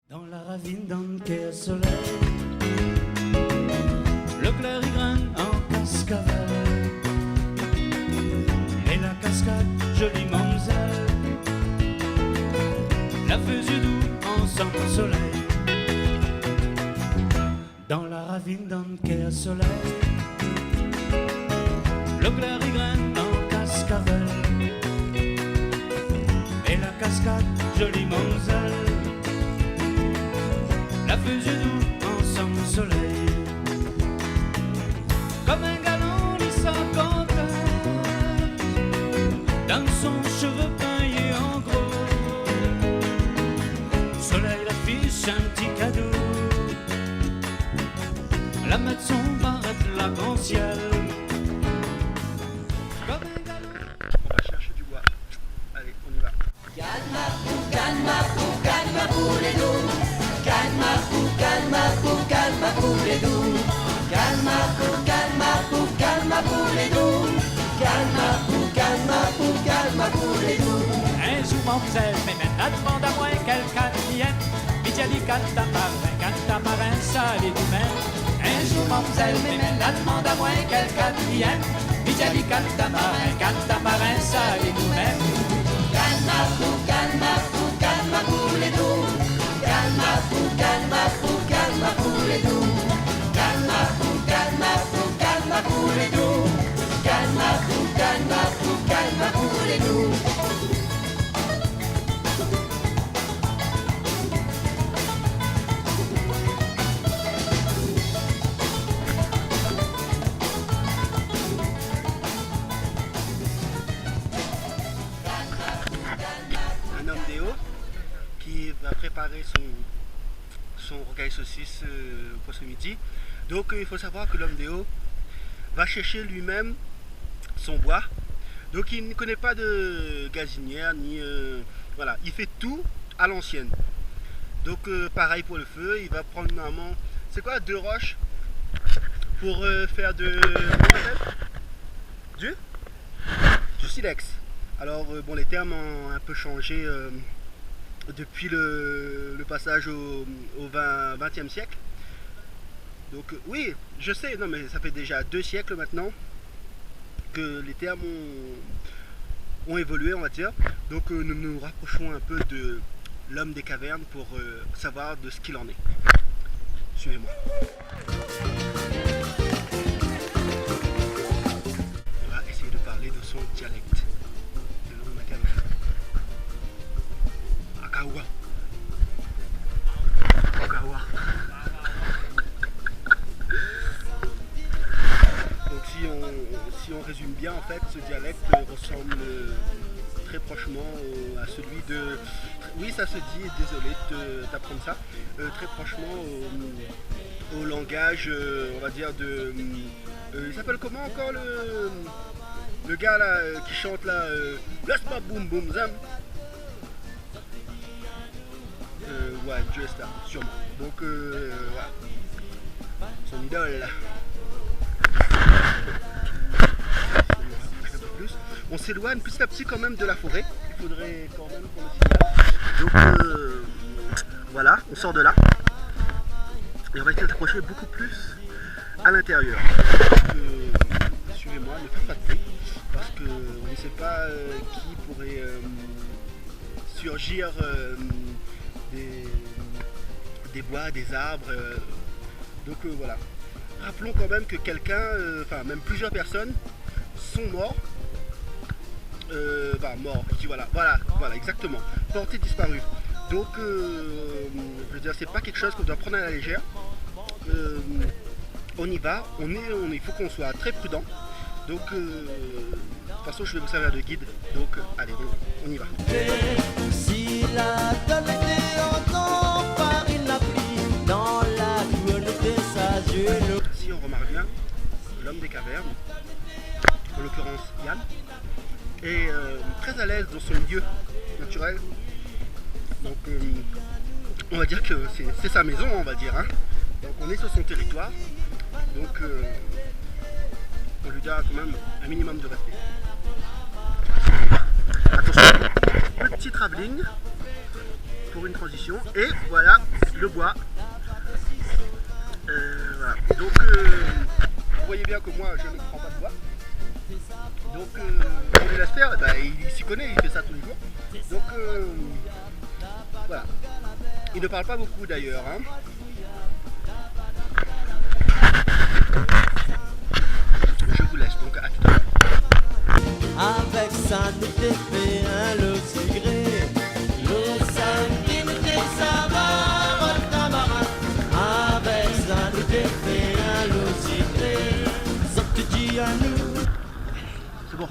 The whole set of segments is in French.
Dans la ravine dans le quai soleil, le clair y grimpe en cascavelle, et la cascade, jolie mamselle, la faisait doux en sang soleil. Dans la ravine dans le quai soleil, le clair y grimpe en cascavelle, et la cascade, jolie mamselle, la faisait doux en sang soleil. Comme un galant lit sa cantaire dans son cheveu peigné en gros, soleil la fiche un petit cadeau, la mettre son barrette l'arc-en-ciel. Comme un galant. On va chercher du bois. Allez, on y va. Calma pour les doux. Calma pour les doux. Calma pour les doux. Calma pour les doux. Un jour mademoiselle, mais maintenant demande à moi quelqu'un qui aime. Mitiali catamarin, salé du même. Un jour mademoiselle, mais maintenant demande à moi quelqu'un qui aime. Mitiali catamarin, salé du même. Calma pour les doux. Calma pour les doux. Calma pour les doux. Calma pour les doux. Un homme des hauts qui va préparer son rocaille saucisse pour ce midi. Donc il faut savoir que l'homme des hauts va chercher lui-même son bois. Donc il ne connaît pas de gazinière ni voilà, il fait tout à l'ancienne. Donc pareil pour le feu, il va prendre normalement, c'est quoi, 2 roches pour faire de du silex. Alors bon, les termes ont un peu changé depuis le passage au 20e siècle. Donc oui, je sais, non mais ça fait déjà 2 siècles maintenant que les termes ont évolué, on va dire. Donc nous nous rapprochons un peu de l'homme des cavernes pour savoir de ce qu'il en est. Suivez-moi. On va essayer de parler de son dialecte. Le nom de ma caméra. Akawa. Akawa. Donc si on résume bien, en fait, ce dialecte ressemble très prochement à celui de... Oui, ça se dit, désolé de t'apprendre ça. Très prochement au langage, on va dire, de... il s'appelle comment encore le gars là qui chante là laisse-moi boum boum zam. Ouais, Joe Star, sûrement. Donc voilà. Son idole là. On s'éloigne petit à petit quand même de la forêt. Il faudrait quand même qu'on le signale. Donc voilà, on sort de là. Et on va essayer d'approcher beaucoup plus à l'intérieur. Suivez-moi, ne faites pas de bruit. Parce qu'on ne sait pas qui pourrait surgir des bois, des arbres. Donc voilà. Rappelons quand même que quelqu'un, enfin même plusieurs personnes sont morts. Mort, voilà, exactement, porté disparu. Donc, je veux dire, c'est pas quelque chose qu'on doit prendre à la légère. On y va, il faut qu'on soit très prudent. Donc, de toute façon, je vais vous servir de guide. Donc, allez, on y va. Si la donne entend par il l'a pris dans la cruauté sa yeux. Si on remarque bien, l'homme des cavernes, en l'occurrence Yann, est très à l'aise dans son milieu naturel. Donc on va dire que c'est sa maison, on va dire. Hein. Donc on est sur son territoire. Donc on lui doit quand même un minimum de respect. Attention, petit travelling pour une transition et voilà, le bois. Voilà. Donc vous voyez bien que moi je ne prends pas de bois. Donc on lui laisse faire, bah, il s'y connaît, il fait ça tous les jours. Donc voilà. Il ne parle pas beaucoup d'ailleurs. Hein. Je vous laisse donc à tout à l'heure. Avec ça nous t'es fait un lot tigré. Le samedi nous t'es savant au tamarin. Avec ça nous t'es fait un lot tigré. Ça te dit à nous. C'est bon.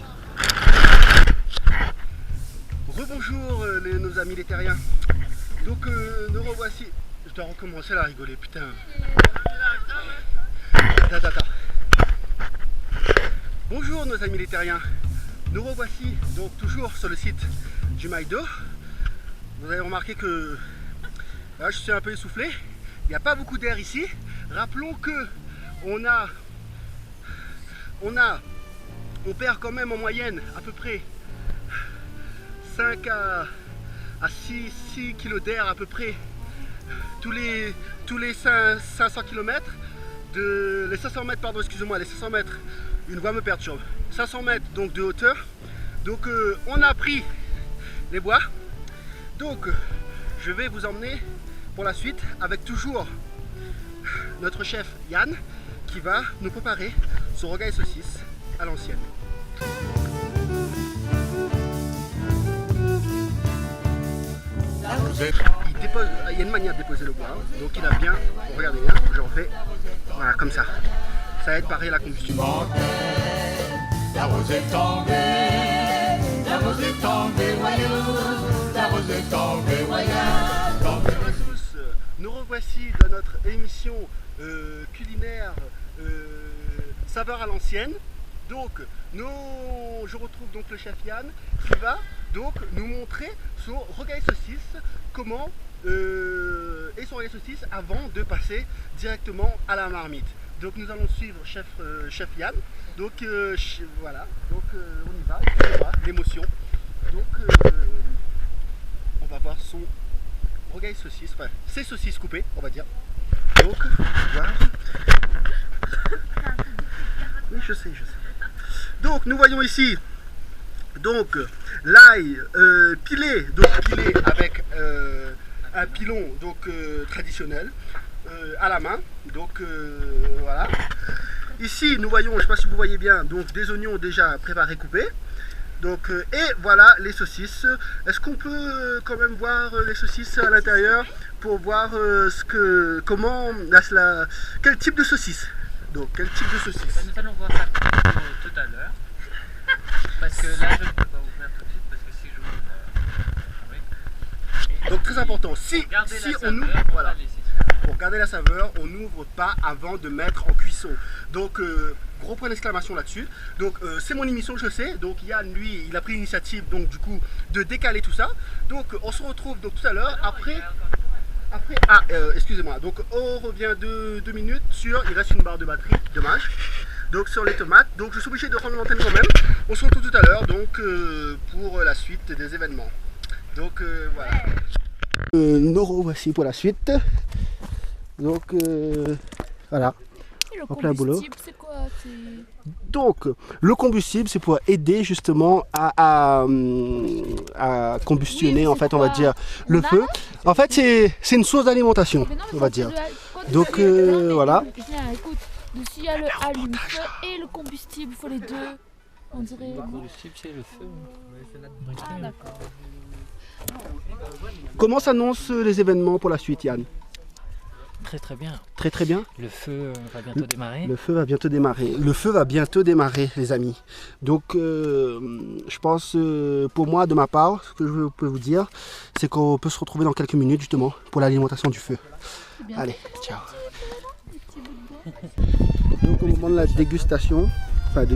Rebonjour nos amis les terriens. Donc nous revoici. Je dois recommencer à rigoler, putain. Attends. Bonjour nos amis les terriens. Nous revoici donc toujours sur le site du Maïdo. Vous avez remarqué que là, je suis un peu essoufflé. Il n'y a pas beaucoup d'air ici. Rappelons que on perd quand même en moyenne à peu près 5 à 6 kg d'air à peu près tous les 500 km. Les 500 mètres, pardon, excusez-moi, les 500 mètres, une voix me perturbe. 500 mètres donc de hauteur. Donc on a pris les bois. Donc je vais vous emmener pour la suite avec toujours notre chef Yann qui va nous préparer son rogaille saucisse à l'ancienne. Il y a une manière de déposer le bois, donc il a bien, regardez bien, je refais, voilà comme ça. Ça aide pareil la combustion. La rose est tombée, la rose est tombée, voyou, la rose est tombée, voyou. Bonjour à tous, nous revoici dans notre émission culinaire saveur à l'ancienne. Donc je retrouve donc le chef Yann qui va donc nous montrer son rogaille saucisse, comment et son rogaille saucisse avant de passer directement à la marmite. Donc nous allons suivre chef Yann. Donc voilà, donc on y va, excusez-moi, l'émotion. Donc on va voir son rogaille saucisse, enfin ses saucisses coupées, on va dire. Donc voilà. Oui, je sais. Donc nous voyons ici donc l'ail pilé avec un pilon donc traditionnel à la main. Donc voilà. Ici nous voyons, je ne sais pas si vous voyez bien, donc des oignons déjà préparés coupés. Donc et voilà les saucisses. Est-ce qu'on peut quand même voir les saucisses à l'intérieur pour voir quel type de saucisse? Donc quel type de saucisse? Nous allons voir ça tout à l'heure. Parce que là je ne peux pas ouvrir tout de suite parce que si j'ouvre. Donc très important, si on ouvre, voilà. Pour garder la saveur, on n'ouvre pas avant de mettre en cuisson. Donc gros point d'exclamation là-dessus. Donc c'est mon émission, je sais. Donc Yann, lui, il a pris l'initiative donc du coup de décaler tout ça. Donc on se retrouve donc tout à l'heure après. Excusez-moi. Donc on revient 2 minutes sur. Il reste une barre de batterie, dommage. Donc sur les tomates. Donc je suis obligé de rendre l'antenne quand même. On se retrouve tout à l'heure donc pour la suite des événements. Donc voilà. Nous revoici pour la suite. Donc voilà. Et le En plein boulot. combustible, c'est quoi? Donc le combustible c'est pour aider justement à combustionner Oui, en c'est fait on va quoi? dire le On a- feu. En fait c'est une source d'alimentation Mais non, mais on va quand dire. quand Donc, tu fais- non, mais voilà. Viens, écoute. Donc, s'il y a le allume-feu et le combustible, il faut les deux. On dirait. Le combustible c'est le feu. Ah, d'accord. Comment s'annoncent les événements pour la suite Yann? Très très bien. Très très bien. Le feu va bientôt démarrer. Le feu va bientôt démarrer. Le feu va bientôt démarrer, les amis. Donc, je pense, pour moi, de ma part, ce que je peux vous dire, c'est qu'on peut se retrouver dans quelques minutes, justement, pour l'alimentation du feu. bien. Allez, ciao. Donc, au moment de la dégustation, Yann,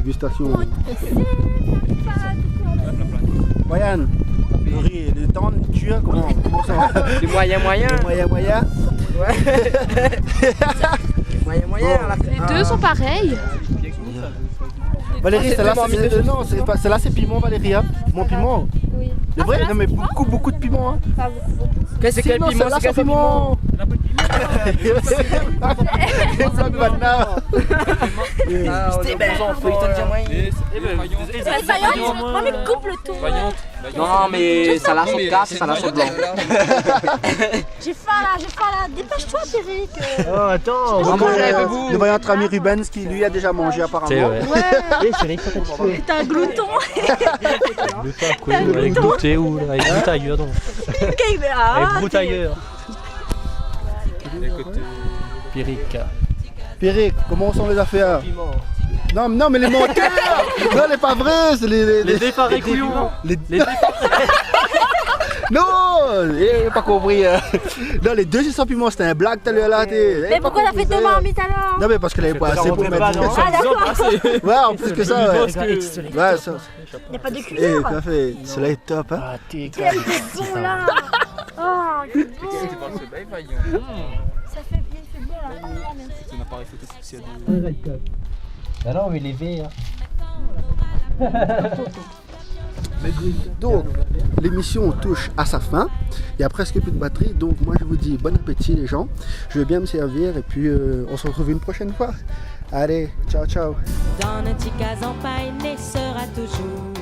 le riz, le temps de cuire, comment ça va? Du moyen. Moyen. Moyen. Les deux sont pareils. Valérie, celle-là, celle-là, c'est piment, Valérie. Hein. Mon piment. Oui. C'est vrai? Non, mais beaucoup de piment. Hein. Qu'est-ce que Sinon, le piment? celle-là, C'est c'est piment. Un peu de piment. Non mais coupe le tour. Non, mais ça la saute casse, ça la saute blanc. J'ai faim là, dépêche-toi Pierrick. Oh, attends. Nous voyons notre ami Rubens qui lui a déjà mangé apparemment. T'es un glouton. Avec goûter où là? Avec goût ailleurs donc. Avec goût ailleurs. Pierrick. Pierrick, comment sont les affaires? Non, mais les menteurs. Non, c'est pas vrai, c'est les déparés couillons. Non, j'ai pas compris. Non, les 2 sans piment, c'était un blague tout à l'heure là. Mais pourquoi t'as fait deux marmites alors? Non, mais parce qu'elle avait pas assez pour mettre. Ah d'accord. Ouais, en plus que ça. Ouais, ça. Y'a pas de cuillère. Tout à fait. Cela est top, hein. Il est bon là. Oh, il est bon. Ça fait bien là. Oh, merci. C'est un appareil photo officiel. Ah non, mais il est vert. Donc, l'émission touche à sa fin. Il y a presque plus de batterie. Donc, moi, je vous dis bon appétit, les gens. Je vais bien me servir et puis on se retrouve une prochaine fois. Allez, ciao, ciao. Dans notre petit cas en paille, sera toujours